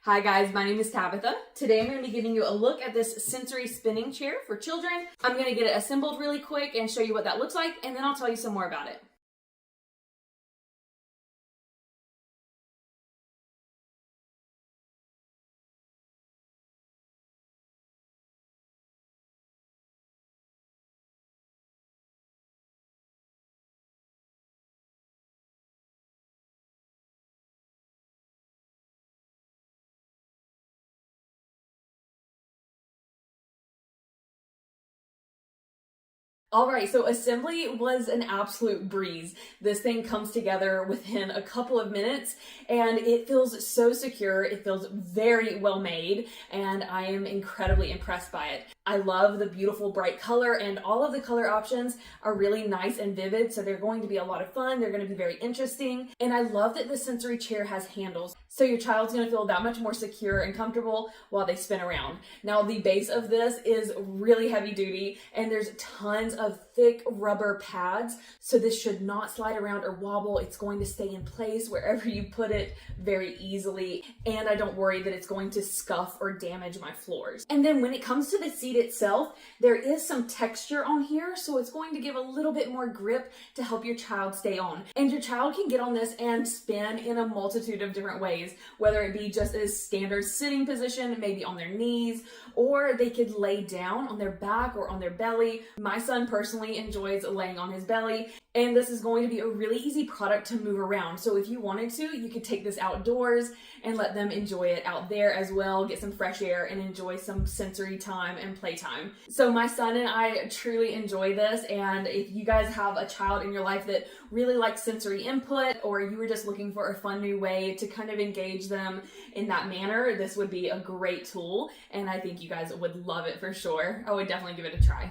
Hi guys, my name is Tabitha. Today I'm going to be giving you a look at this sensory spinning chair for children. I'm going to get it assembled really quick and show you what that looks like, and then I'll tell you some more about it. Alright, so assembly was an absolute breeze. This thing comes together within a couple of minutes and it feels so secure. It feels very well made and I am incredibly impressed by it. I love the beautiful bright color, and all of the color options are really nice and vivid, so they're going to be a lot of fun. They're going to be very interesting. And I love that the sensory chair has handles, so your child's going to feel that much more secure and comfortable while they spin around. Now, the base of this is really heavy duty and there's tons of thick rubber pads, so this should not slide around or wobble. It's going to stay in place wherever you put it very easily, and I don't worry that it's going to scuff or damage my floors. And then when it comes to the seat itself, there is some texture on here, so it's going to give a little bit more grip to help your child stay on. And your child can get on this and spin in a multitude of different ways, whether it be just a standard sitting position, maybe on their knees, or they could lay down on their back or on their belly. My son personally enjoys laying on his belly, and this is going to be a really easy product to move around. So if you wanted to, you could take this outdoors and let them enjoy it out there as well, get some fresh air and enjoy some sensory time and playtime. So my son and I truly enjoy this, and if you guys have a child in your life that really likes sensory input, or you were just looking for a fun new way to kind of engage them in that manner, this would be a great tool, and I think you guys would love it for sure. I would definitely give it a try.